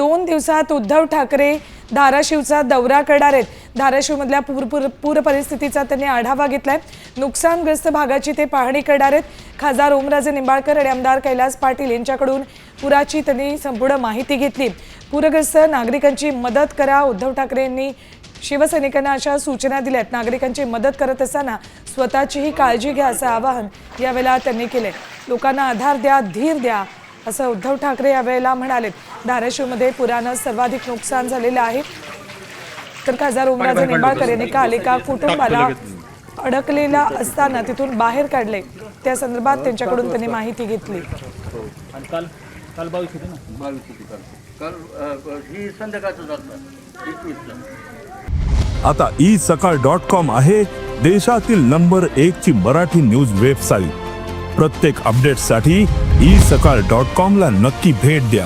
2 दिवसात उद्धव ठाकरे धाराशिवचा दौरा करणार आहेत। धाराशिवमधल्या पूर परिस्थितीचा त्यांनी आढावा घेतलाय। नुकसानग्रस्त भागाची ते पाहणी करणार आहेत। खासदार ओमराजे निंबाळकर आणि आमदार कैलास पाटील यांच्याकडून पुराची त्यांनी संपूर्ण माहिती घेतली। पूरग्रस्त नागरिकांची मदत करा। उद्धव ठाकरे यांनी शिवसैनिकांना अशा सूचना दिल्यात। नागरिकांची मदत करत असताना स्वतःचीही काळजी घ्या असं आवाहन यावेळेला त्यांनी केले। लोकांना आधार द्या, धीर द्या असं उद्धव ठाकरे यावेळेला म्हणाले। धाराशिवमध्ये पुरानं सर्वाधिक नुकसान झालेलं आहे। तर खासदार ओमराजे निंबाळकर यांनी काल एका कुटुंबाला अडकलेला असताना तिथून बाहेर काढले। त्या संदर्भात त्यांच्याकडून त्यांनी माहिती घेतली। आता isakal.com आहे देशातील नंबर 1 ची मराठी न्यूज वेबसाईट। प्रत्येक अपडेटसाठी isakal.com ला नक्की भेट द्या।